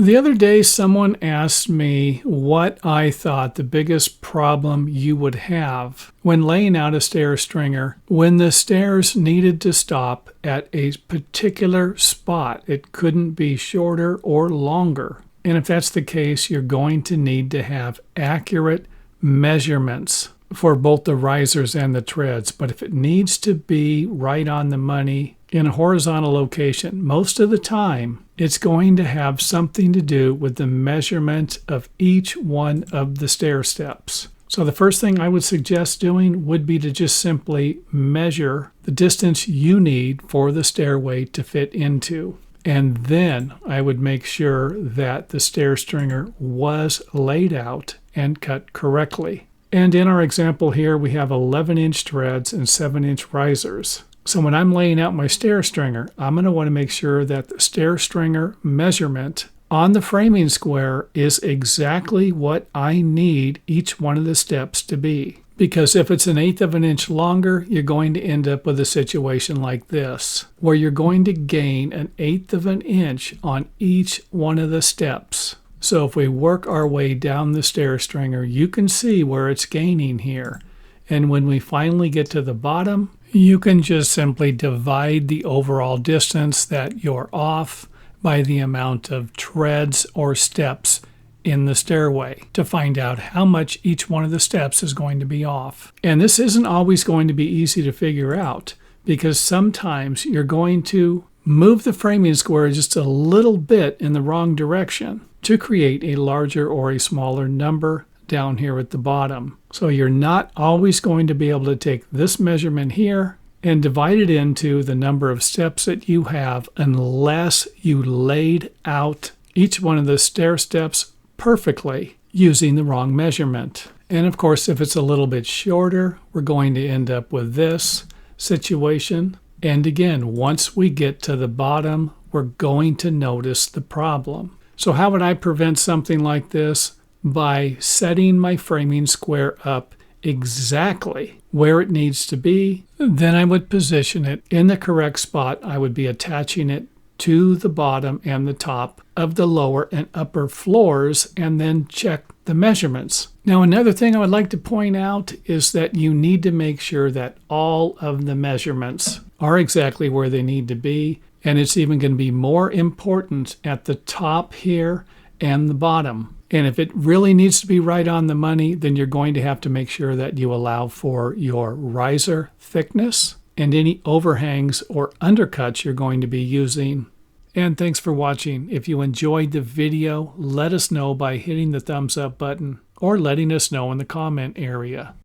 The other day, someone asked me what I thought the biggest problem you would have when laying out a stair stringer when the stairs needed to stop at a particular spot. It couldn't be shorter or longer. And if that's the case, you're going to need to have accurate measurements for both the risers and the treads. But if it needs to be right on the money in a horizontal location, most of the time it's going to have something to do with the measurement of each one of the stair steps. So the first thing I would suggest doing would be to just simply measure the distance you need for the stairway to fit into. And then I would make sure that the stair stringer was laid out and cut correctly. And in our example here, we have 11-inch treads and 7-inch risers. So when I'm laying out my stair stringer, I'm going to want to make sure that the stair stringer measurement on the framing square is exactly what I need each one of the steps to be. Because if it's 1/8 of an inch longer, you're going to end up with a situation like this, where you're going to gain 1/8 of an inch on each one of the steps. So if we work our way down the stair stringer, you can see where it's gaining here. And when we finally get to the bottom, you can just simply divide the overall distance that you're off by the amount of treads or steps in the stairway to find out how much each one of the steps is going to be off. And this isn't always going to be easy to figure out, because sometimes you're going to move the framing square just a little bit in the wrong direction to create a larger or a smaller number down here at the bottom. So you're not always going to be able to take this measurement here and divide it into the number of steps that you have unless you laid out each one of the stair steps perfectly using the wrong measurement. And of course, if it's a little bit shorter, we're going to end up with this situation. And again, once we get to the bottom, we're going to notice the problem. So how would I prevent something like this? By setting my framing square up exactly where it needs to be. Then I would position it in the correct spot. I would be attaching it to the bottom and the top of the lower and upper floors, and then check the measurements. Now, another thing I would like to point out is that you need to make sure that all of the measurements are exactly where they need to be. And it's even going to be more important at the top here and the bottom. And if it really needs to be right on the money, then you're going to have to make sure that you allow for your riser thickness and any overhangs or undercuts you're going to be using. And thanks for watching. If you enjoyed the video, let us know by hitting the thumbs up button or letting us know in the comment area.